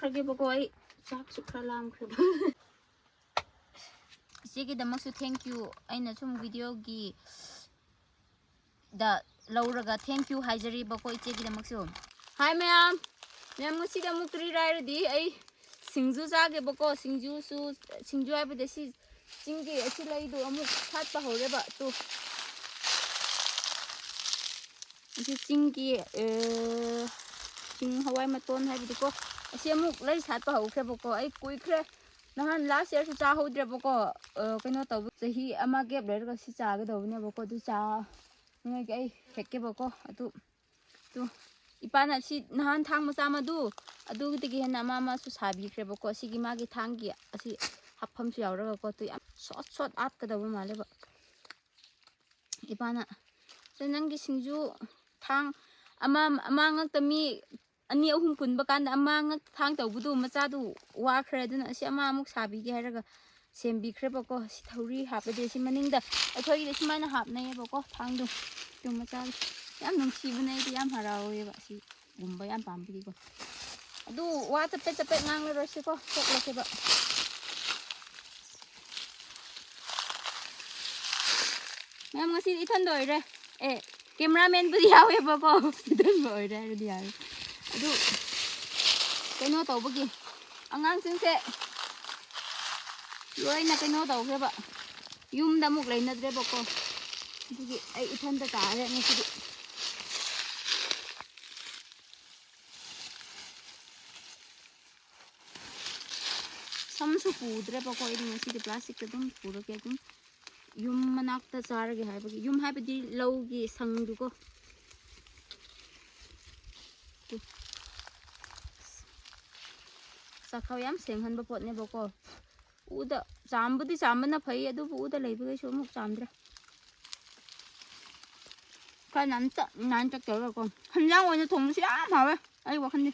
ꯈ꯭ꯔꯒꯦꯕꯀꯣ ꯑꯩ ꯆꯥꯛꯁꯨ ꯈꯔ ꯂꯥꯝꯈ꯭ꯔꯦꯕ ꯏꯆꯦꯒꯤꯗꯃꯛꯁꯨ ꯊꯦꯡꯛ ꯌꯨ ꯑꯩꯅ ꯁꯨꯝ ꯚꯤꯗꯤꯑꯣꯒꯤ ꯗ ꯂꯧꯔꯒ ꯊꯦꯡꯛ ꯌꯨ ꯍꯥꯏꯖꯔꯤꯕꯀꯣ ꯏꯆꯦꯒꯤꯗꯃꯛꯁꯨ ꯍꯥꯏ ꯃꯌꯥꯝ ꯉꯁꯤꯗ ꯑꯃꯨꯛ ꯀꯔꯤ ꯍꯥꯏꯔꯗꯤ ꯑꯩ ꯁꯤꯡꯖꯨ ꯆꯥꯒꯦꯕꯀꯣ ꯁꯤꯡꯖꯨ ꯍꯥꯏꯕꯗꯤ ꯁꯤ ꯆꯤꯡꯒꯤ ꯑꯁꯤ ꯂꯩꯗꯣ ꯑꯃꯨꯛ ꯁꯥꯠꯄ ꯍꯧꯔꯦꯕ ꯇꯨ ꯑꯁꯤ ꯆꯤꯡꯒꯤ ꯆꯤꯡ ꯍꯋꯥꯏ ꯃꯇꯣꯟ ꯍꯥꯏꯕꯗꯤꯀꯣ ꯑꯁꯤ ꯑꯃꯨꯛ ꯂꯩ ꯁꯥꯠꯄ ꯍꯧꯈ꯭ꯔꯦꯕꯀꯣ ꯑꯩ ꯀꯨꯏꯈ꯭ꯔꯦ ꯅꯍꯥꯟ ꯂꯥꯁ ꯏꯌꯔꯁꯨ ꯆꯥꯍꯧꯗ꯭ꯔꯦꯕꯀꯣ ꯀꯩꯅꯣ ꯇꯧꯕ ꯆꯍꯤ ꯑꯃ ꯒꯦꯞ ꯂꯩꯔꯒ ꯁꯤ ꯆꯥꯒꯗꯧꯕꯅꯦꯕꯀꯣ ꯑꯗꯨ ꯆꯥꯅꯤꯡꯉꯥꯏꯒꯤ ꯑꯩ ꯍꯦꯛꯀꯦꯕꯀꯣ ꯑꯗꯨ ꯏꯄꯥꯅ ꯁꯤ ꯅꯍꯥꯟ ꯊꯥꯡ ꯃꯆꯥ ꯑꯗꯨꯗꯒꯤ ꯍꯦꯟꯅ ꯑꯃꯁꯨ ꯁꯥꯕꯤꯈ꯭ꯔꯦꯕꯀꯣ ꯁꯤꯒꯤ ꯃꯥꯒꯤ ꯊꯥꯡꯒꯤ ꯑꯁꯤ ꯍꯥꯞꯐꯝꯁꯨ ꯌꯥꯎꯔꯒꯀꯣ ꯑꯗꯨ ꯌꯥꯝ ꯁꯣꯠ ꯑꯥꯠꯀꯗꯧꯕ ꯃꯥꯜꯂꯦꯕ ꯏꯄꯥꯅ ꯅꯪꯒꯤ ꯁꯤꯡꯖꯨ ꯊꯥꯡ ꯑꯃ ꯉꯛꯇ ꯃꯤ 2-3 ꯄꯨꯟꯕ ꯀꯥꯟꯗ ꯑꯃ ꯉꯛꯇ ꯊꯥꯡ ꯇꯧꯕꯗꯨ ꯃꯆꯥꯗꯨ ꯋꯥꯈ꯭ꯔꯦ ꯑꯗꯨꯅ ꯑꯁꯤ ꯑꯃꯨꯛ ꯁꯥꯕꯤꯒꯦ ꯍꯥꯏꯔꯒ ꯁꯦꯝꯕꯤꯈ꯭ꯔꯦꯕꯀꯣ ꯁꯤ ꯊꯧꯔꯤ ꯍꯥꯞꯄꯗꯤ ꯁꯤ ꯃꯅꯤꯡꯗ ꯑꯩꯈꯣꯏꯒꯤꯗꯤ ꯁꯨꯃꯥꯏꯅ ꯍꯥꯞꯅꯩꯌꯦꯕꯀꯣ ꯊꯥꯡꯗꯨ ꯑꯗꯨ ꯃꯆꯥꯗꯨ ꯌꯥꯝ ꯅꯨꯡꯁꯤꯕꯅꯦ ꯑꯩꯗꯤ ꯌꯥꯝ ꯍꯔꯥꯎꯋꯦꯕ ꯑꯁꯤꯒꯨꯝꯕ ꯌꯥꯝ ꯄꯥꯝꯕꯒꯤꯀꯣ ꯑꯗꯨ ꯋꯥ ꯆꯄꯦꯠ ꯉꯥꯡꯂꯔꯣꯏꯁꯤꯀꯣ ꯊꯣꯛꯂꯁꯦꯕ ꯃꯌꯥꯝ ꯉꯁꯤꯗꯤ ꯏꯊꯟꯗ ꯑꯣꯏꯔꯦ ꯀꯦꯃꯦꯔꯥꯃꯦꯟꯕꯨꯗꯤ ꯌꯥꯎꯋꯦꯕꯀꯣ ꯏꯊꯟꯗ ꯑꯣꯏꯔꯦ ꯍꯥꯏꯔꯗꯤ ꯌꯥꯔꯦ ꯑꯗꯨ ꯀꯩꯅꯣ ꯇꯧꯕꯒꯤ ꯑꯉꯥꯡꯁꯤꯡꯁꯦ ꯂꯣꯏꯅ ꯀꯩꯅꯣ ꯇꯧꯈ꯭ꯔꯦꯕ ꯌꯨꯝꯗ ꯑꯃꯨꯛ ꯂꯩꯅꯗ꯭ꯔꯦꯕꯀꯣ ꯑꯗꯨꯒꯤ ꯑꯩ ꯏꯊꯟꯇ ꯇꯥꯔꯦ ꯉꯁꯤꯗꯤ ꯁꯝꯁꯨ ꯄꯨꯗ꯭ꯔꯦꯕꯀꯣ ꯑꯩꯗꯤ ꯉꯁꯤꯗꯤ ꯄ꯭ꯂꯥꯁꯇꯤꯛꯇ ꯑꯗꯨꯝ ꯄꯨꯔꯒꯦ ꯑꯗꯨꯝ ꯌꯨꯝ ꯃꯅꯥꯛꯇ ꯆꯥꯔꯒꯦ ꯍꯥꯏꯕꯒꯤ ꯌꯨꯝ ꯍꯥꯏꯕꯗꯤ ꯂꯧꯒꯤ ꯁꯪꯗꯨꯀꯣ ꯆꯥꯈꯥꯎ ꯌꯥꯝ ꯁꯦꯡꯍꯟꯕ ꯄꯣꯠꯅꯦꯕꯀꯣ ꯎꯗ ꯆꯥꯝꯕꯨꯗꯤ ꯆꯥꯝꯕꯅ ꯐꯩ ꯑꯗꯨꯕꯨ ꯎꯗ ꯂꯩꯕꯈꯩꯁꯨ ꯑꯃꯨꯛ ꯆꯥꯝꯗ꯭ꯔꯦ ꯈꯔ ꯅꯥꯟ ꯇꯧꯔꯒꯀꯣ ꯍꯟꯖꯥꯡ ꯑꯣꯏꯅ ꯊꯣꯡꯕꯁꯤ ꯌꯥꯝ ꯍꯥꯎꯋꯦ ꯑꯩ ꯋꯥꯈꯜꯗꯤ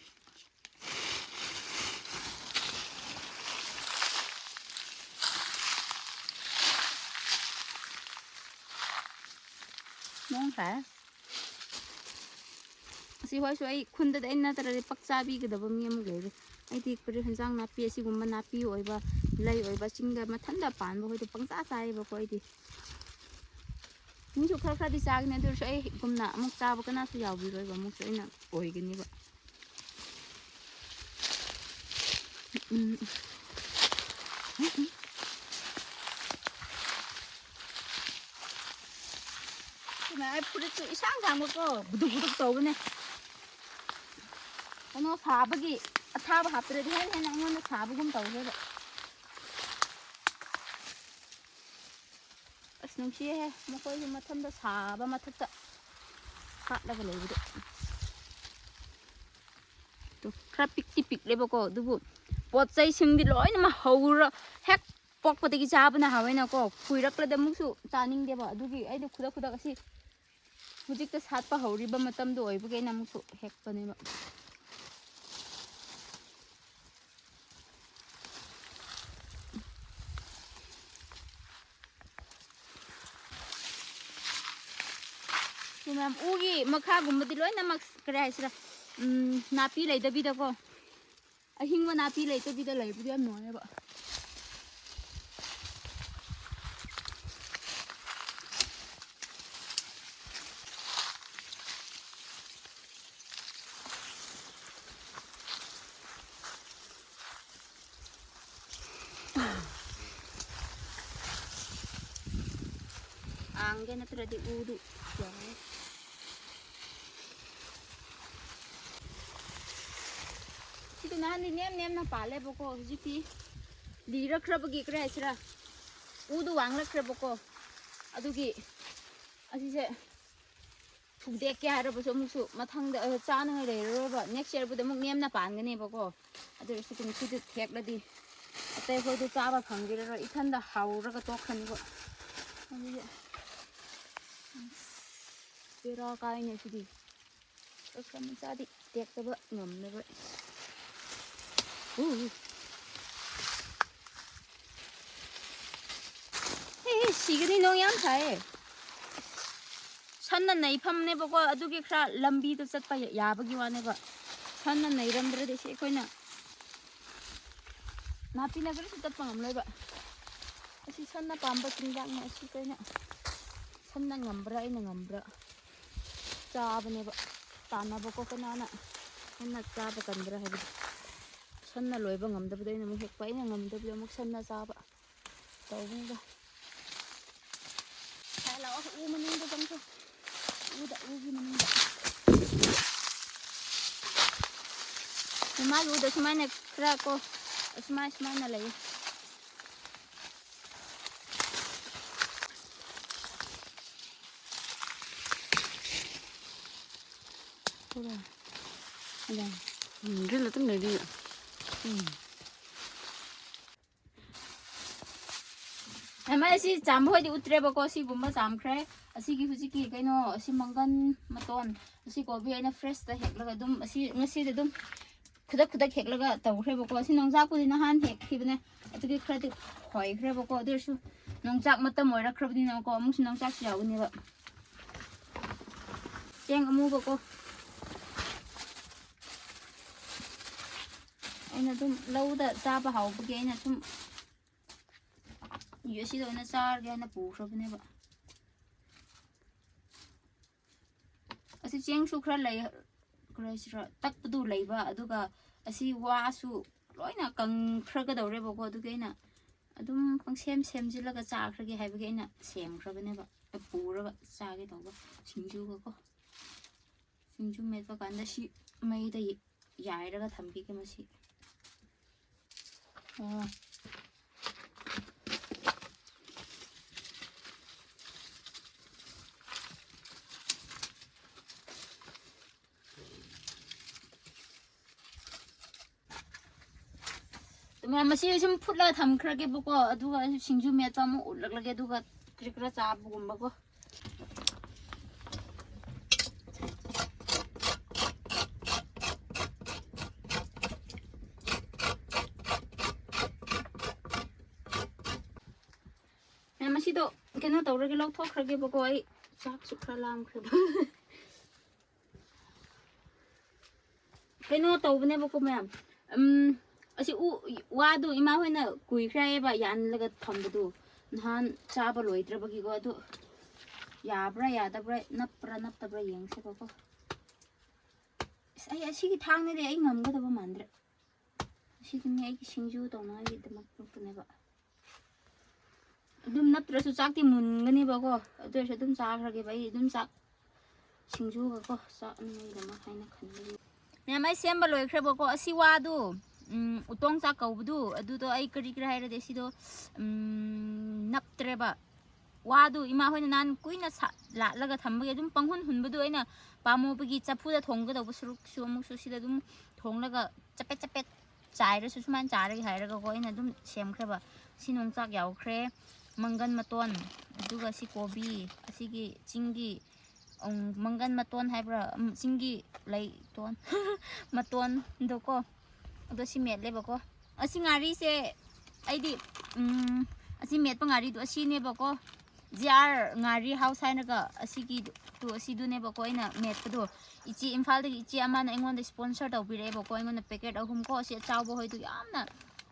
ꯅꯣꯡ ꯇꯥꯏ ꯑꯁꯤ ꯍꯣꯏꯁꯨ ꯑꯩ ꯈꯨꯟꯗꯗꯤ ꯑꯩ ꯅꯠꯇ꯭ꯔꯗꯤ ꯄꯥꯛ ꯆꯥꯕꯤꯒꯗꯕ ꯃꯤ ꯑꯃꯨꯛ ꯂꯩꯔꯦ ꯑꯩꯗꯤ ꯀꯔꯤ ꯍꯟꯖꯥꯡ ꯅꯥꯄꯤ ꯑꯁꯤꯒꯨꯝꯕ ꯅꯥꯄꯤ ꯑꯣꯏꯕ ꯂꯩ ꯑꯣꯏꯕ ꯆꯤꯡꯗ ꯃꯊꯟꯇ ꯄꯥꯟꯕ ꯍꯣꯏꯗꯣ ꯄꯪꯆꯥ ꯆꯥꯏꯌꯦꯕꯀꯣ ꯑꯩꯗꯤ ꯃꯤꯁꯨ ꯈꯔꯗꯤ ꯆꯥꯒꯅꯤ ꯑꯗꯨ ꯑꯣꯏꯔꯁꯨ ꯑꯩꯒꯨꯝꯅ ꯑꯃꯨꯛ ꯆꯥꯕ ꯀꯅꯥꯁꯨ ꯌꯥꯎꯕꯤꯔꯣꯏꯕ ꯑꯃꯨꯛꯁꯨ ꯑꯩꯅ ꯑꯣꯏꯒꯅꯤꯕ ꯑꯩ ꯐꯨꯔꯤꯠꯁꯨ ꯏꯁꯥꯡ ꯁꯥꯡꯕꯀꯣ ꯕꯨꯗꯨꯛ ꯇꯧꯕꯅꯦ ꯀꯩꯅꯣ ꯁꯥꯕꯒꯤ ꯑꯊꯥꯕ ꯍꯥꯞꯇ꯭ꯔꯗꯤ ꯍꯦꯟꯅ ꯑꯩꯉꯣꯟꯗ ꯁꯥꯕꯒꯨꯝ ꯇꯧꯈ꯭ꯔꯦꯕ ꯑꯁ ꯅꯨꯡꯁꯤꯍꯦ ꯃꯈꯣꯏꯁꯨ ꯃꯊꯟꯇ ꯁꯥꯕ ꯃꯊꯛꯇ ꯍꯥꯠꯂꯒ ꯂꯩꯕꯗꯣ ꯈꯔ ꯄꯤꯛꯇꯤ ꯄꯤꯛꯂꯦꯕꯀꯣ ꯑꯗꯨꯕꯨ ꯄꯣꯠ ꯆꯩꯁꯤꯡꯗꯤ ꯂꯣꯏꯅꯃꯛ ꯍꯧꯔ ꯍꯦꯛ ꯄꯣꯛꯄꯗꯒꯤ ꯆꯥꯕꯅ ꯍꯥꯎꯋꯦꯅꯀꯣ ꯀꯨꯏꯔꯛꯂꯗꯤ ꯑꯃꯨꯛꯁꯨ ꯆꯥꯅꯤꯡꯗꯦꯕ ꯑꯗꯨꯒꯤ ꯑꯩꯗꯤ ꯈꯨꯗꯛ ꯑꯁꯤ ꯍꯧꯖꯤꯛꯇ ꯁꯥꯠꯄ ꯍꯧꯔꯤꯕ ꯃꯇꯝꯗꯣ ꯑꯣꯏꯕꯒꯤ ꯑꯩꯅ ꯑꯃꯨꯛꯁꯨ ꯍꯦꯛꯄꯅꯦꯕ ꯃꯌꯥꯝ ꯎꯒꯤ ꯃꯈꯥꯒꯨꯝꯕꯗꯤ ꯂꯣꯏꯅꯃꯛ ꯀꯔꯤ ꯍꯥꯏꯁꯤꯔꯥ ꯅꯥꯄꯤ ꯂꯩꯇꯕꯤꯗꯀꯣ ꯑꯍꯤꯡꯕ ꯅꯥꯄꯤ ꯂꯩꯇꯕꯤꯗ ꯂꯩꯕꯗꯤ ꯌꯥꯝ ꯅꯨꯡꯉꯥꯏꯕ आंगे नत्रदी ऊदु सिदु नानी नेम ना पाले बको हुजिकी लिरख्रबगी क्रे हाइसरा ऊदु वांगलख्रबको अदुगी असिसे फुगदे के हारबसो मुसु मथंग चाना लेरोबा नेक्स्ट ईयर बुद मुक नेम ना पानगनेबको अदु सिदु सिदु थेक्लदी अतै होदु चाबा फंगिरर इथंदा हाउरगा तोखनिबो अदुगे बेरा कायने सिदि अखम चादी टेक्तबा ngomneba सिगनी नो याम थाए सन्ना नैफमनेबको अदुगे खरा लंबी तो चटपा याबगी वानेबा सन्ना नैरमद्रदि से कोइना ꯅꯥꯄꯤꯅ ꯀꯔꯤꯁꯨ ꯇꯠꯄ ꯉꯝꯂꯣꯏꯕ ꯑꯁꯤ ꯁꯟꯅ ꯄꯥꯝꯕ ꯆꯤꯟꯖꯥꯛꯅꯦ ꯑꯁꯤ ꯀꯩꯅ ꯁꯟꯅ ꯉꯝꯕ꯭ꯔꯥ ꯑꯩꯅ ꯉꯝꯕ꯭ꯔꯥ ꯆꯥꯕꯅꯦꯕ ꯇꯥꯟꯅꯕꯀꯣ ꯀꯅꯥꯅ ꯁꯟꯅ ꯆꯥꯕ ꯀꯟꯕ꯭ꯔꯥ ꯍꯥꯏꯕꯗꯤ ꯁꯟꯅ ꯂꯣꯏꯕ ꯉꯝꯗꯕꯗꯣ ꯑꯩꯅ ꯑꯃꯨꯛ ꯍꯦꯛꯄ ꯑꯩꯅ ꯉꯝꯗꯕꯗꯣ ꯑꯃꯨꯛ ꯁꯟꯅ ꯆꯥꯕ ꯇꯧꯕꯅꯤꯗ ꯍꯥꯏ ꯂꯥꯛꯑꯣ ꯎ ꯃꯅꯨꯡꯗ ꯆꯪꯁꯦ 우기 먹는다. 마이 우도 스마이네 그래갖고 스마이나 레이. 그래. 그래. 릴라 좀 내리. ꯃꯁꯤ ꯆꯥꯝꯕ ꯎꯠꯇ꯭ꯔꯦꯕꯀꯣ ꯁꯤꯒꯨꯝꯕ ꯆꯥꯝꯈ꯭ꯔꯦ ꯑꯁꯤꯒꯤ ꯍꯧꯖꯤꯛꯀꯤ ꯀꯩꯅꯣ ꯑꯁꯤ ꯃꯪꯒꯟ ꯃꯇꯣꯟ ꯑꯁꯤ ꯀꯣꯕꯤ ꯑꯩꯅ ꯐ꯭ꯔꯦꯁꯇ ꯍꯦꯛꯂꯒ ꯑꯗꯨꯝ ꯑꯁꯤ ꯉꯁꯤꯗꯤ ꯑꯗꯨꯝ ꯈꯨꯗꯛ ꯍꯦꯛꯂꯒ ꯇꯧꯈ꯭ꯔꯦꯕꯀꯣ ꯑꯁꯤ ꯅꯣꯡꯆꯥꯛꯄꯨꯗꯤ ꯅꯍꯥꯟ ꯍꯦꯛꯈꯤꯕꯅꯦ ꯑꯗꯨꯒꯤ ꯈꯔꯗꯤ ꯍꯣꯏꯈ꯭ꯔꯦꯕꯀꯣ ꯑꯗꯨ ꯑꯣꯏꯔꯁꯨ ꯅꯣꯡꯆꯥꯛ ꯃꯇꯝ ꯑꯣꯏꯔꯛꯈ꯭ꯔꯕꯅꯤꯅꯀꯣ ꯑꯃꯨꯛꯁꯨ ꯅꯣꯡꯆꯥꯛꯁꯨ ꯌꯥꯎꯒꯅꯦꯕ ꯆꯦꯡ ꯑꯃꯨꯕꯀꯣ ꯑꯩꯅ ꯑꯗꯨꯝ ꯂꯧꯗ ꯆꯥꯕ ꯍꯥꯎꯕꯒꯤ ꯑꯩꯅ ꯁꯨꯝ ꯑꯁꯤꯗ ꯑꯣꯏꯅ ꯆꯥꯔꯒꯦ ꯍꯥꯏꯅ ꯄꯨꯈ꯭ꯔꯕꯅꯦꯕ ꯑꯁꯤ ꯆꯦꯡꯁꯨ ꯈꯔ ꯂꯩ ꯀꯔꯤꯁꯤꯔ ꯇꯛꯄꯗꯨ ꯂꯩꯕ ꯑꯗꯨꯒ ꯑꯁꯤ ꯋꯥꯁꯨ ꯂꯣꯏꯅ ꯀꯪꯈ꯭ꯔꯒꯗꯧꯔꯦꯕꯀꯣ ꯑꯗꯨꯒꯤ ꯑꯩꯅ ꯑꯗꯨꯝ ꯁꯦꯝꯖꯤꯜꯂꯒ ꯆꯥꯈ꯭ꯔꯒꯦ ꯍꯥꯏꯕꯒꯤ ꯑꯩꯅ ꯁꯦꯝꯈ꯭ꯔꯕꯅꯦꯕ ꯄꯨꯔꯒ ꯆꯥꯒꯦ ꯇꯧꯕ ꯁꯤꯡꯖꯨꯒꯀꯣ ꯁꯤꯡꯖꯨ ꯃꯦꯠꯄ ꯀꯥꯟꯗ ꯁꯤ ꯃꯩꯗ ꯌꯥꯏꯔꯒ ꯊꯝꯕꯤꯒꯦ ꯃꯁꯤ ꯃꯁꯤ ꯁꯨꯝ ꯐꯨꯠꯂꯒ ꯊꯝꯈ꯭ꯔꯒꯦꯕꯀꯣ ꯑꯗꯨꯒ ꯁꯤꯡꯖꯨ ꯃꯦꯠꯄ ꯑꯃꯨꯛ ꯎꯠꯂꯛꯂꯒꯦ ꯑꯗꯨꯒ ꯀꯔꯤ ꯀꯔ ꯆꯥꯕꯒꯨꯝꯕꯀꯣ ꯃꯁꯤꯗꯣ ꯀꯩꯅꯣ ꯇꯧꯔꯒꯦ ꯂꯧꯊꯣꯛꯈ꯭ꯔꯒꯦꯕꯀꯣ ꯑꯩ ꯆꯥꯛꯁꯨ ꯈꯔ ꯂꯥꯝꯈ꯭ꯔꯦꯕ ꯀꯩꯅꯣ ꯇꯧꯕꯅꯦꯕꯀꯣ ꯃꯌꯥꯝ ꯑꯁꯤ ꯋꯥꯗꯨ ꯏꯃꯥ ꯍꯣꯏꯅ ꯀꯨꯏꯈ꯭ꯔꯦꯕ ꯌꯥꯜꯂꯒ ꯊꯝꯕꯗꯨ ꯅꯍꯥꯟ ꯆꯥꯕ ꯂꯣꯏꯗ꯭ꯔꯕꯒꯤꯀꯣ ꯑꯗꯨ ꯌꯥꯕ꯭ꯔꯥ ꯌꯥꯗꯕ꯭ꯔꯥ ꯅꯞꯇꯕ꯭ꯔꯥ ꯌꯦꯡꯁꯦꯕꯀꯣ ꯑꯩ ꯑꯁꯤꯒꯤ ꯊꯥꯡꯅꯗꯤ ꯑꯩ ꯉꯝꯒꯗꯕ ꯃꯥꯟꯗ꯭ꯔꯦ ꯑꯁꯤꯗꯤꯅꯦ ꯑꯩꯒꯤ ꯁꯤꯡꯖꯨ ꯇꯧꯅꯉꯥꯏꯒꯤꯗꯃꯛꯇꯅꯦꯕ ꯑꯗꯨꯝ ꯅꯞꯇ꯭ꯔꯁꯨ ꯆꯥꯛꯇꯤ ꯃꯨꯟꯒꯅꯦꯕꯀꯣ ꯑꯗꯨ ꯑꯣꯏꯔꯁꯨ ꯑꯗꯨꯝ ꯆꯥꯈ꯭ꯔꯒꯦꯕ ꯑꯩ ꯑꯗꯨꯝ ꯆꯥꯛ ꯁꯤꯡꯖꯨꯒꯀꯣ ꯆꯥꯛꯅꯉꯥꯏꯗꯃꯛ ꯍꯥꯏꯅ ꯈꯟꯕꯒꯤ ꯃꯌꯥꯝ ꯑꯩ ꯁꯦꯝꯕ ꯂꯣꯏꯈ꯭ꯔꯦꯕꯀꯣ ꯑꯁꯤ ꯋꯥꯗꯨ ꯎꯇꯣꯡ ꯆꯥꯛ ꯀꯧꯕꯗꯨ ꯑꯗꯨꯗꯣ ꯑꯩ ꯀꯔꯤ ꯍꯥꯏꯔꯗꯤ ꯁꯤꯗꯣ ꯅꯞꯇ꯭ꯔꯦꯕ ꯋꯥꯗꯨ ꯏꯃꯥ ꯍꯣꯏꯅ ꯅꯍꯥꯟ ꯀꯨꯏꯅ ꯂꯥꯠꯂꯒ ꯊꯝꯕꯒꯤ ꯑꯗꯨꯝ ꯄꯪꯍꯨꯟ ꯍꯨꯟꯕꯗꯨ ꯑꯩꯅ ꯄꯥꯝꯃꯨꯕꯒꯤ ꯆꯐꯨꯗ ꯊꯣꯡꯒꯗꯧꯕ ꯁꯔꯨꯛꯁꯨ ꯑꯃꯨꯛꯁꯨ ꯁꯤꯗ ꯑꯗꯨꯝ ꯊꯣꯡꯂꯒ ꯆꯄꯦꯠ ꯆꯥꯏꯔꯁꯨ ꯁꯨꯃꯥꯏꯅ ꯆꯥꯔꯒꯦ ꯍꯥꯏꯔꯒꯀꯣ ꯑꯩꯅ ꯑꯗꯨꯝ ꯁꯦꯝꯈ꯭ꯔꯦꯕ ꯁꯤ ꯅꯣꯡꯆꯥꯛ ꯌꯥꯎꯈ꯭ꯔꯦ ꯃꯪꯒꯟ ꯃꯇꯣꯟ ꯑꯗꯨꯒ ꯁꯤ ꯀꯣꯕꯤ ꯑꯁꯤꯒꯤ ꯆꯤꯡꯒꯤ ꯃꯪꯒꯟ ꯃꯇꯣꯟ ꯍꯥꯏꯕ꯭ꯔꯥ ꯆꯤꯡꯒꯤ ꯂꯩꯇꯣꯟ ꯃꯇꯣꯟꯗꯣꯀꯣ ꯑꯗꯣ ꯁꯤ ꯃꯦꯠꯂꯦꯕꯀꯣ ꯑꯁꯤ ꯉꯥꯔꯤꯁꯦ ꯑꯩꯗꯤ ꯑꯁꯤ ꯃꯦꯠꯄ ꯉꯥꯔꯤꯗꯣ ꯑꯁꯤꯅꯦꯕꯀꯣ ꯖꯤꯌꯥꯔ ꯉꯥꯔꯤ ꯍꯥꯎꯁ ꯍꯥꯏꯅꯒ ꯑꯁꯤꯗꯨꯅꯦꯕꯀꯣ ꯑꯩꯅ ꯃꯦꯠꯄꯗꯣ ꯏꯆꯦ ꯏꯝꯐꯥꯜꯗꯒꯤ ꯏꯆꯦ ꯑꯃꯅ ꯑꯩꯉꯣꯟꯗ ꯁ꯭ꯄꯣꯟꯁꯔ ꯇꯧꯕꯤꯔꯛꯑꯦꯕꯀꯣ ꯑꯩꯉꯣꯟꯗ ꯄꯦꯀꯦꯠ 3 ꯀꯣ ꯁꯤ ꯑꯆꯥꯎꯕ ꯍꯣꯏꯗꯨ ꯌꯥꯝꯅ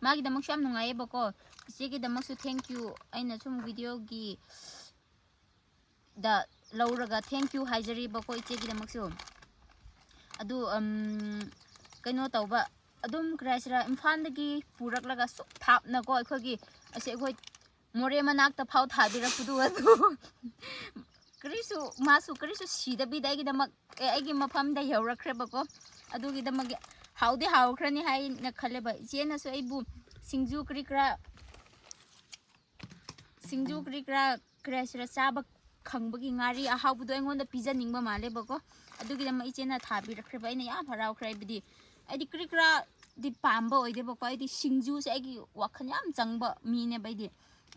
ꯃꯥꯒꯤꯗꯃꯛꯁꯨ ꯌꯥꯝ ꯅꯨꯡꯉꯥꯏꯌꯦꯕꯀꯣ ꯏꯆꯦꯒꯤꯗꯃꯛꯁꯨ ꯊꯦꯡꯛ ꯌꯨ ꯑꯩꯅ ꯁꯨꯝ ꯚꯤꯗꯤꯑꯣꯒꯤ ꯗ ꯂꯧꯔꯒ ꯊꯦꯡꯛ ꯌꯨ ꯍꯥꯏꯖꯔꯤꯕꯀꯣ ꯏꯆꯦꯒꯤꯗꯃꯛꯁꯨ ꯑꯗꯨ ꯀꯩꯅꯣ ꯇꯧꯕ ꯑꯗꯨꯝ ꯀꯔꯤꯍꯥꯏꯁꯤꯔꯥ ꯏꯝꯐꯥꯜꯗꯒꯤ ꯄꯨꯔꯛꯂꯒ ꯁꯨꯛ ꯊꯥꯞꯅꯀꯣ ꯑꯩꯈꯣꯏꯒꯤ ꯑꯩꯈꯣꯏ ꯃꯣꯔꯦ ꯃꯅꯥꯛꯇ ꯐꯥꯎ ꯊꯥꯕꯤꯔꯛꯄꯗꯨ ꯑꯗꯨ ꯃꯥꯁꯨ ꯀꯔꯤꯁꯨ ꯁꯤꯗꯕꯤꯗ ꯑꯩꯒꯤ ꯃꯐꯝꯗ ꯌꯧꯔꯛꯈ꯭ꯔꯦꯕꯀꯣ ꯑꯗꯨꯒꯤꯗꯃꯛ ꯍꯥꯎꯗꯤ ꯍꯥꯎꯈ꯭ꯔꯅꯤ ꯍꯥꯏꯅ ꯈꯜꯂꯦꯕ ꯏꯆꯦꯅꯁꯨ ꯑꯩꯕꯨ ꯁꯤꯡꯖꯨ ꯀꯔꯤ ꯀꯔꯥ ꯀꯔꯤ ꯍꯥꯏꯁꯤꯔꯥ ꯆꯥꯕ ꯈꯪꯕꯒꯤ ꯉꯥꯔꯤ ꯑꯍꯥꯎꯕꯗꯣ ꯑꯩꯉꯣꯟꯗ ꯄꯤꯖꯅꯤꯡꯕ ꯃꯥꯜꯂꯦꯕꯀꯣ ꯑꯗꯨꯒꯤꯗꯃꯛ ꯏꯆꯦꯅ ꯊꯥꯕꯤꯔꯛꯈ꯭ꯔꯦꯕ ꯑꯩꯅ ꯌꯥꯝ ꯍꯔꯥꯎꯈ꯭ꯔꯦ ꯍꯥꯏꯕꯗꯤ ꯑꯩꯗꯤ ꯀꯔꯤ ꯀꯔꯥꯗꯤ ꯄꯥꯝꯕ ꯑꯣꯏꯗꯦꯕꯀꯣ ꯑꯩꯗꯤ ꯁꯤꯡꯖꯨꯁꯦ ꯑꯩꯒꯤ ꯋꯥꯈꯜ ꯌꯥꯝ ꯆꯪꯕ ꯃꯤꯅꯦꯕ ꯑꯩꯗꯤ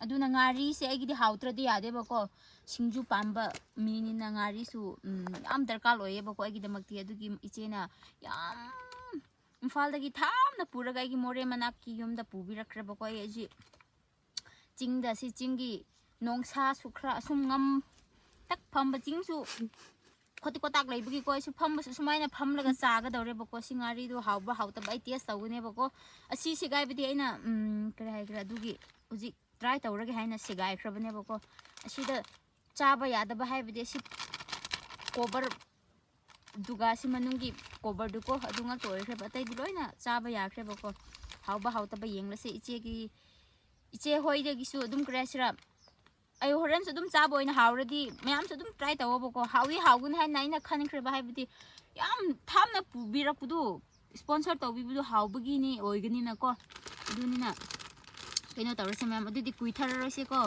ꯑꯗꯨꯅ ꯉꯥꯔꯤꯁꯦ ꯑꯩꯒꯤꯗꯤ ꯍꯥꯎꯇ꯭ꯔꯗꯤ ꯌꯥꯗꯦꯕꯀோ ꯁꯤꯡꯖꯨ ꯄꯥꯝꯕ ꯃꯤꯅꯤꯅ ꯉꯥꯔꯤꯁꯨ ꯌꯥꯝ ꯗꯔꯀꯥꯔ ꯑꯣꯏꯌꯦꯕꯀꯣ ꯑꯩꯒꯤꯗꯃꯛꯇꯤ ꯑꯗꯨꯒꯤ ꯏꯆꯦꯅ ꯌꯥꯝ ꯏꯝꯐꯥꯜꯗꯒꯤ ꯊꯥꯞꯅ ꯄꯨꯔꯒ ꯑꯩꯒꯤ ꯃꯣꯔꯦ ꯃꯅꯥꯛꯀꯤ ꯌꯨꯝꯗ ꯄꯨꯕꯤꯔꯛꯈ꯭ꯔꯦꯕꯀꯣ ꯑꯩꯁꯤ ꯆꯤꯡꯒꯤ ꯅꯣꯡꯁꯥꯁꯨ ꯈꯔ ꯑꯁꯨꯝ ꯇꯛ ꯐꯝꯕ ꯆꯤꯡꯁꯨ ꯈꯣꯠꯇꯤ ꯀꯣꯇꯥꯛ ꯂꯩꯕꯒꯤꯀꯣ ꯑꯩꯁꯨ ꯐꯝꯕꯁꯨ ꯁꯨꯃꯥꯏꯅ ꯐꯝꯂꯒ ꯆꯥꯒꯗꯧꯔꯦꯕꯀꯣ ꯁꯤ ꯉꯥꯔꯤꯗꯣ ꯍꯥꯎꯕ꯭ꯔꯥ ꯍꯥꯎꯇꯕ ꯑꯩ ꯇꯦꯁ ꯇꯧꯒꯅꯦꯕꯀꯣ ꯑꯁꯤ ꯁꯦꯒꯥꯏꯕꯗꯤ ꯑꯩꯅ ꯀꯔꯤ ꯍꯥꯏꯒꯦꯔꯥ ꯑꯗꯨꯒꯤ ꯍꯧꯖꯤꯛ ꯇ꯭ꯔꯥꯏ ꯇꯧꯔꯒꯦ ꯍꯥꯏꯅ ꯁꯦꯒꯥꯏꯈ꯭ꯔꯕꯅꯦꯕꯀꯣ ꯑꯁꯤꯗ ꯆꯥꯕ ꯌꯥꯗꯕ ꯍꯥꯏꯕꯗꯤ ꯑꯁꯤ ꯀꯣꯕꯔ ꯗꯨꯒ ꯁꯤ ꯃꯅꯨꯡꯒꯤ ꯀꯣꯕꯔꯗꯨꯀꯣ ꯑꯗꯨ ꯉꯥꯛꯇ ꯑꯣꯏꯈ꯭ꯔꯦꯕ ꯑꯇꯩꯗꯤ ꯂꯣꯏꯅ ꯆꯥꯕ ꯌꯥꯈ꯭ꯔꯦꯕꯀꯣ ꯍꯥꯎꯕ ꯍꯥꯎꯇꯕ ꯌꯦꯡꯂꯁꯦ ꯏꯆꯦ ꯍꯣꯏꯗꯒꯤꯁꯨ ꯑꯗꯨꯝ ꯀꯔꯤ ꯍꯥꯏꯁꯤꯔꯥ ꯑꯩ ꯍꯣꯔꯦꯟꯁꯨ ꯑꯗꯨꯝ ꯆꯥꯕ ꯑꯣꯏꯅ ꯍꯥꯎꯔꯗꯤ ꯃꯌꯥꯝꯁꯨ ꯑꯗꯨꯝ ꯇ꯭ꯔꯥꯏ ꯇꯧꯋꯣꯕꯀꯣ ꯍꯥꯎꯒꯅꯤ ꯍꯥꯏꯅ ꯑꯩꯅ ꯈꯟꯈ꯭ꯔꯦꯕ ꯍꯥꯏꯕꯗꯤ ꯌꯥꯝ ꯊꯥꯞꯅ ꯄꯨꯕꯤꯔꯛꯄꯗꯨ ꯏꯁꯄꯣꯟꯁꯔ ꯇꯧꯕꯤꯕꯗꯨ ꯍꯥꯎꯕꯒꯤꯅꯤ ꯑꯣꯏꯒꯅꯤꯅꯀꯣ ꯑꯗꯨꯅꯤꯅ ꯀꯩꯅꯣ ꯇꯧꯔꯁꯦ ꯃꯌꯥꯝ ꯑꯗꯨꯗꯤ ꯀꯨꯏꯊꯔꯔꯣꯏꯁꯦꯀꯣ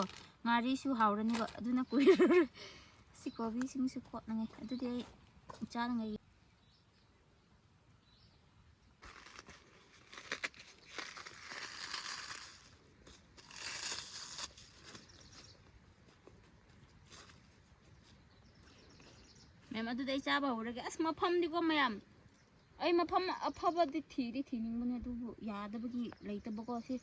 ꯉꯥꯔꯤꯁꯨ ꯍꯥꯎꯔꯅꯤꯕ ꯑꯗꯨꯅ ꯀꯨꯏꯔꯔꯣꯏ ꯁꯤ ꯀꯣꯕꯤꯁꯤꯡꯁꯨ ꯈꯣꯠꯅꯉꯥꯏ ꯑꯗꯨꯗꯤ ꯑꯩ ꯆꯥꯅꯉꯥꯏ ꯃꯌꯥꯝ ꯑꯗꯨꯗꯤ ꯑꯩ ꯆꯥꯕ ꯍꯧꯔꯒꯦ ꯑꯁ ꯃꯐꯝꯗꯤꯀꯣ ꯃꯌꯥꯝ ꯑꯩ ꯃꯐꯝ ꯑꯐꯕꯗꯤ ꯊꯤꯅꯤꯡꯕꯅꯦ ꯑꯗꯨꯕꯨ ꯌꯥꯗꯕꯒꯤ ꯂꯩꯇꯕꯀꯣ ꯁꯤ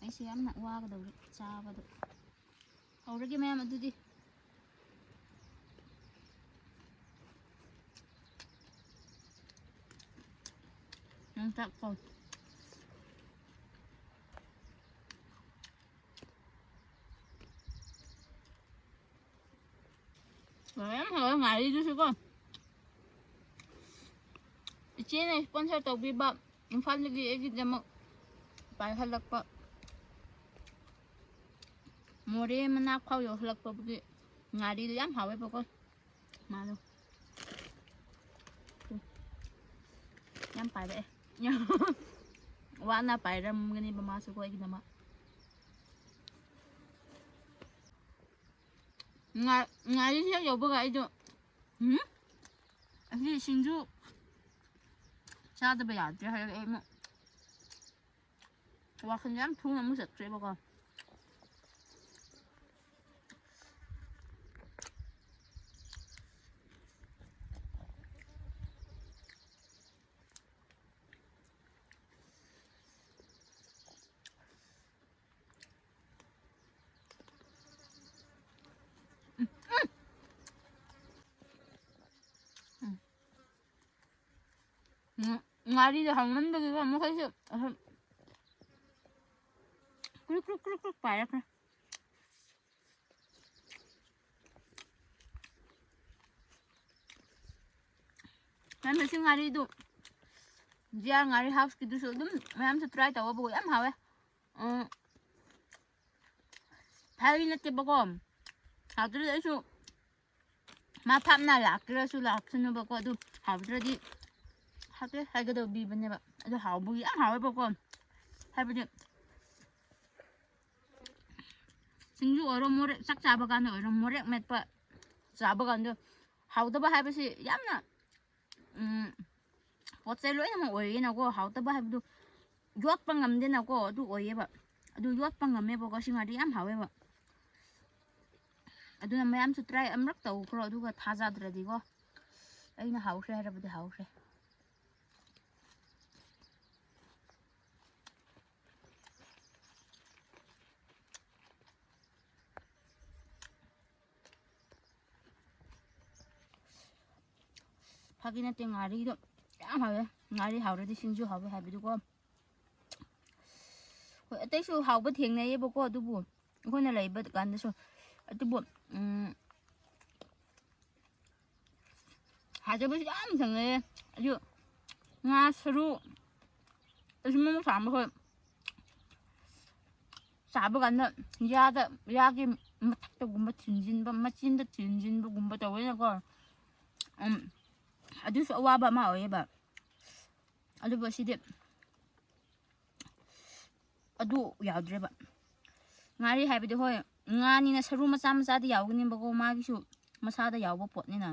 ꯑꯩꯁꯦ ꯌꯥꯝꯅ ꯋꯥꯒꯗꯧꯔꯤ ꯆꯥꯕꯗꯣ ꯍꯧꯔꯒꯦ ꯃꯌꯥꯝ ꯑꯗꯨꯗꯤ ꯆꯥꯛꯀꯣ ꯌꯥꯝ ꯍꯥꯎꯋꯦ ꯉꯥꯔꯤꯗꯨꯁꯨꯀꯣ ꯏꯆꯦꯅ ꯏꯁꯄꯣꯟꯁꯔ ꯇꯧꯕꯤꯕ ꯏꯝꯐꯥꯜꯗꯒꯤ ꯑꯩꯒꯤꯗꯃꯛ ꯄꯥꯏꯍꯜꯂꯛꯄ ꯃꯣꯔꯦ ꯃꯅꯥꯛ ꯐꯥꯎ ꯌꯧꯍꯜꯂꯛꯄꯕꯨꯗꯤ ꯉꯥꯔꯤꯗꯣ ꯌꯥꯝ ꯍꯥꯎꯋꯦꯕꯀꯣ ꯃꯥꯗꯣ ꯌꯥꯝ ꯄꯥꯏꯔꯛꯑꯦ ꯋꯥꯅ ꯄꯥꯏꯔꯝꯒꯅꯦꯕ ꯃꯥꯁꯨꯀꯣ ꯑꯩꯒꯤꯗꯃꯛ ꯉꯥꯔꯤꯁꯦ ꯍꯦꯛ ꯌꯧꯕꯒ ꯑꯩꯗꯣ ꯑꯁꯤ ꯁꯤꯡꯖꯨ ꯆꯥꯗꯕ ꯌꯥꯗ꯭ꯔꯦ ꯍꯥꯏꯔꯒ ꯑꯩ ꯑꯃꯨꯛ ꯋꯥꯈꯜ ꯌꯥꯝ ꯊꯨꯅ ꯑꯃꯨꯛ ꯆꯠꯈ꯭ꯔꯦꯕꯀꯣ ꯉꯥꯔꯤꯗꯣ ꯍꯥꯎꯃꯟꯕꯒꯤꯀꯣ ꯃꯈꯣꯏꯁꯨ ꯀ꯭ꯔꯨꯛ ꯄꯥꯏꯔꯛꯈ꯭ꯔꯦ ꯃꯁꯤ ꯉꯥꯔꯤꯗꯨ ꯖꯤꯌꯥꯔ ꯉꯥꯔꯤ ꯍꯥꯎꯁꯀꯤꯗꯨꯁꯨ ꯑꯗꯨꯝ ꯃꯌꯥꯝꯁꯨ ꯇ꯭ꯔꯥꯏ ꯇꯧꯋꯣꯕꯀꯣ ꯌꯥꯝ ꯍꯥꯎꯋꯦ ꯐꯥꯒꯤ ꯅꯠꯇꯦꯕꯀꯣ ꯍꯥꯎꯇ꯭ꯔꯗꯤ ꯑꯩꯁꯨ ꯃꯥ ꯊꯥꯞꯅ ꯂꯥꯛꯇ꯭ꯔꯁꯨ ꯂꯥꯛꯁꯅꯨꯕꯀꯣ ꯑꯗꯨ ꯍꯥꯎꯇ꯭ꯔꯗꯤ ꯍꯥꯎꯇꯦ ꯍꯥꯏꯒꯗꯧꯕꯤꯕꯅꯦꯕ ꯑꯗꯨ ꯍꯥꯎꯕꯒꯤ ꯌꯥꯝ ꯍꯥꯎꯋꯦꯕꯀꯣ ꯍꯥꯏꯕꯗꯤ ꯁꯤꯡꯖꯨ ꯑꯣꯏꯔꯣ ꯃꯣꯔꯦ ꯆꯥꯛ ꯆꯥꯕ ꯀꯥꯟꯗ ꯑꯣꯏꯔꯣ ꯃꯣꯔꯦꯛ ꯃꯦꯠꯄ ꯆꯥꯕ ꯀꯥꯟꯗ ꯍꯥꯎꯇꯕ ꯍꯥꯏꯕꯁꯤ ꯌꯥꯝꯅ ꯄꯣꯠ ꯆꯩ ꯂꯣꯏꯅꯃꯛ ꯑꯣꯏꯌꯦꯅꯀꯣ ꯍꯥꯎꯇꯕ ꯍꯥꯏꯕꯗꯨ ꯌꯣꯠꯄ ꯉꯝꯗꯦꯅꯀꯣ ꯑꯗꯨ ꯑꯣꯏꯌꯦꯕ ꯑꯗꯨ ꯌꯣꯠꯄ ꯉꯝꯃꯦꯕꯀꯣ ꯁꯤ ꯉꯥꯔꯤ ꯌꯥꯝ ꯍꯥꯎꯋꯦꯕ ꯑꯗꯨꯅ ꯃꯌꯥꯝꯁꯨ ꯇ꯭ꯔꯥꯏ ꯑꯃꯔꯛ ꯇꯧꯈ꯭ꯔꯣ ꯑꯗꯨꯒ ꯊꯥꯖꯗ꯭ꯔꯗꯤꯀꯣ ꯑꯩꯅ ꯍꯥꯎꯈ꯭ꯔꯦ ꯍꯥꯏꯔꯕꯗꯤ ꯍꯥꯎꯈ꯭ರೆ ꯐꯥꯒꯤ ꯅꯠꯇꯦ ꯉꯥꯔꯤꯗꯣ ꯌꯥꯝ ꯍꯥꯎꯋꯦ ꯉꯥꯔꯤ ꯍꯥꯎꯔꯗꯤ ꯁꯤꯡꯖꯨ ꯍꯥꯎꯋꯦ ꯍꯥꯏꯕꯗꯨꯀꯣ ꯍꯣꯏ ꯑꯇꯩꯁꯨ ꯍꯥꯎꯕ ꯊꯦꯡꯅꯩꯌꯦꯕꯀꯣ ꯑꯗꯨꯕꯨ ꯑꯩꯈꯣꯏꯅ ꯂꯩꯕ ꯀꯥꯟꯗꯁꯨ ꯑꯗꯨꯕꯨ ꯍꯥꯎꯇꯕꯁꯨ ꯌꯥꯝ ꯊꯦꯡꯅꯩꯌꯦ ꯑꯗꯨ ꯉꯥ ꯁꯔꯨ ꯑꯁꯨꯝꯕ ꯁꯥꯡꯕ ꯍꯣꯏ ꯆꯥꯕ ꯀꯥꯟꯗ ꯌꯥꯒꯤ ꯃꯊꯛꯇꯒꯨꯝꯕ ꯊꯤꯟꯖꯤꯟꯕ ꯃꯆꯤꯟꯗ ꯊꯤꯟꯖꯤꯟꯕꯒꯨꯝꯕ ꯇꯧꯋꯦꯅꯀꯣ ꯑꯗꯨꯁꯨ ꯑꯋꯥꯕ ꯑꯃ ꯑꯣꯏꯌꯦꯕ ꯑꯗꯨꯕꯨ ꯑꯁꯤꯗꯤ ꯑꯗꯨ ꯌꯥꯎꯗ꯭ꯔꯦꯕ ꯉꯥꯔꯤ ꯍꯥꯏꯕꯗꯤ ꯍꯣꯏ ꯉꯥꯅꯤꯅ ꯁꯔꯨ ꯃꯆꯥ ꯃꯆꯥꯗꯤ ꯌꯥꯎꯒꯅꯤꯕꯀꯣ ꯃꯥꯒꯤꯁꯨ ꯃꯁꯥꯗ ꯌꯥꯎꯕ ꯄꯣꯠꯅꯤꯅ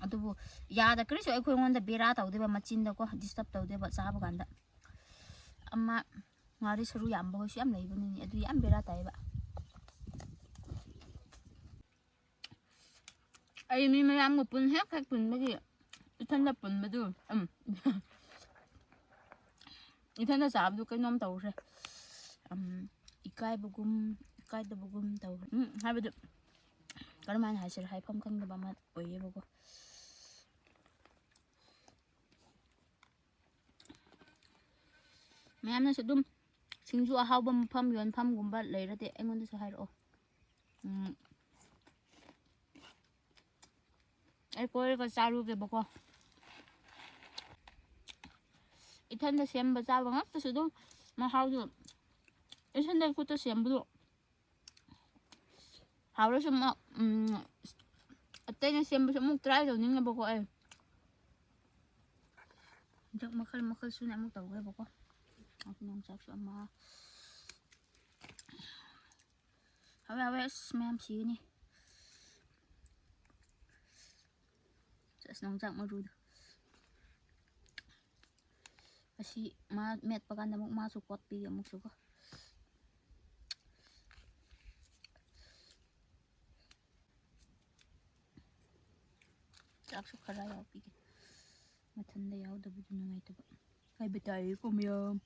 ꯑꯗꯨꯕꯨ ꯌꯥꯗ ꯀꯔꯤꯁꯨ ꯑꯩꯈꯣꯏꯉꯣꯟꯗ ꯕꯦꯔꯥ ꯇꯧꯗꯦꯕ ꯃꯆꯤꯟꯗꯀꯣ ꯗꯤꯁꯇꯔꯕ ꯇꯧꯗꯦꯕ ꯆꯥꯕ ꯀꯥꯟꯗ ꯑꯃ ꯉꯥꯔꯤ ꯁꯔꯨ ꯌꯥꯝꯕ ꯍꯣꯏꯁꯨ ꯌꯥꯝ ꯂꯩꯕꯅꯤꯅꯦ ꯑꯗꯨ ꯌꯥꯝ ꯕꯦꯔꯥ ꯇꯥꯏꯌꯦꯕ ꯑꯩ ꯃꯤ ꯃꯌꯥꯝꯒ ꯍꯦꯛ ꯄꯨꯟꯕꯒꯤ ꯏꯊꯟꯗ ꯄꯨꯟꯕꯗꯨ ꯏꯊꯟꯗ ꯆꯥꯕꯗꯨ ꯀꯩꯅꯣꯝ ꯇꯧꯈ꯭ꯔꯦ ꯏꯀꯥꯏꯕꯒꯨꯝ ꯀꯥꯏꯗꯕꯒꯨꯝ ꯇꯧꯈ꯭ꯔꯦ ꯍꯥꯏꯕꯗꯤ ꯀꯔꯝꯍꯥꯏꯅ ꯍꯥꯏꯁꯤꯔ ꯍꯥꯏꯐꯝ ꯈꯪꯗꯕ ꯑꯃ ꯑꯣꯏꯌꯦꯕꯀꯣ ꯃꯌꯥꯝꯅꯁꯨ ꯑꯗꯨꯝ ꯁꯤꯡꯖꯨ ꯑꯍꯥꯎꯕ ꯃꯐꯝ ꯌꯣꯟꯐꯝꯒꯨꯝꯕ ꯂꯩꯔꯗꯤ ꯑꯩꯉꯣꯟꯗꯁꯨ ꯍꯥꯏꯔꯛꯑꯣ ꯑꯩ ꯀꯣꯏꯔꯒ ꯆꯥꯔꯨꯒꯦꯕꯀꯣ ꯏꯊꯟꯗ ꯁꯦꯝꯕ ꯆꯥꯕ ꯉꯥꯛꯇꯁꯨ ꯑꯗꯨꯝ ꯃꯍꯥꯎꯗꯨ ꯏꯊꯟꯗ ꯈꯨꯠꯇ ꯁꯦꯝꯕꯗꯣ ꯍꯥꯎꯔꯁꯨ ꯑꯇꯩꯅ ꯁꯦꯝꯕꯁꯨ ꯑꯃꯨꯛ ꯇ꯭ꯔꯥꯏ ꯇꯧꯅꯤꯡꯉꯦꯕꯀꯣ ꯑꯩ ꯍꯟꯗꯛ ꯃꯈꯜ ꯃꯈꯜ ꯁꯨꯅ ꯑꯃꯨꯛ ꯇꯧꯒꯦꯕꯀꯣ ꯌꯣꯡꯆꯥꯛꯁꯨ ꯑꯃ ꯍꯥꯎꯋꯦ ꯑꯁ ꯃꯌꯥꯝ ꯁꯤꯒꯅꯤ ꯑꯁ ꯌꯣꯡꯆꯥꯛ ꯃꯔꯨꯗꯣ ꯑꯁꯤ ꯃꯥ ꯃꯦꯠꯄ ꯀꯥꯟꯗ ꯑꯃꯨꯛ ꯃꯥꯁꯨ ꯀꯣꯠꯄꯤꯒꯦ ꯑꯃꯨꯛꯁꯨꯀꯣ ꯆꯥꯛꯁꯨ ꯈꯔ ꯌꯥꯎꯕꯤꯒꯦ ꯃꯊꯟꯗ ꯌꯥꯎꯗꯕꯗꯨ ꯅꯨꯡꯉꯥꯏꯇꯕ ꯍꯥꯏꯕ ꯇꯥꯔꯦꯀꯣ ꯃꯌꯥꯝ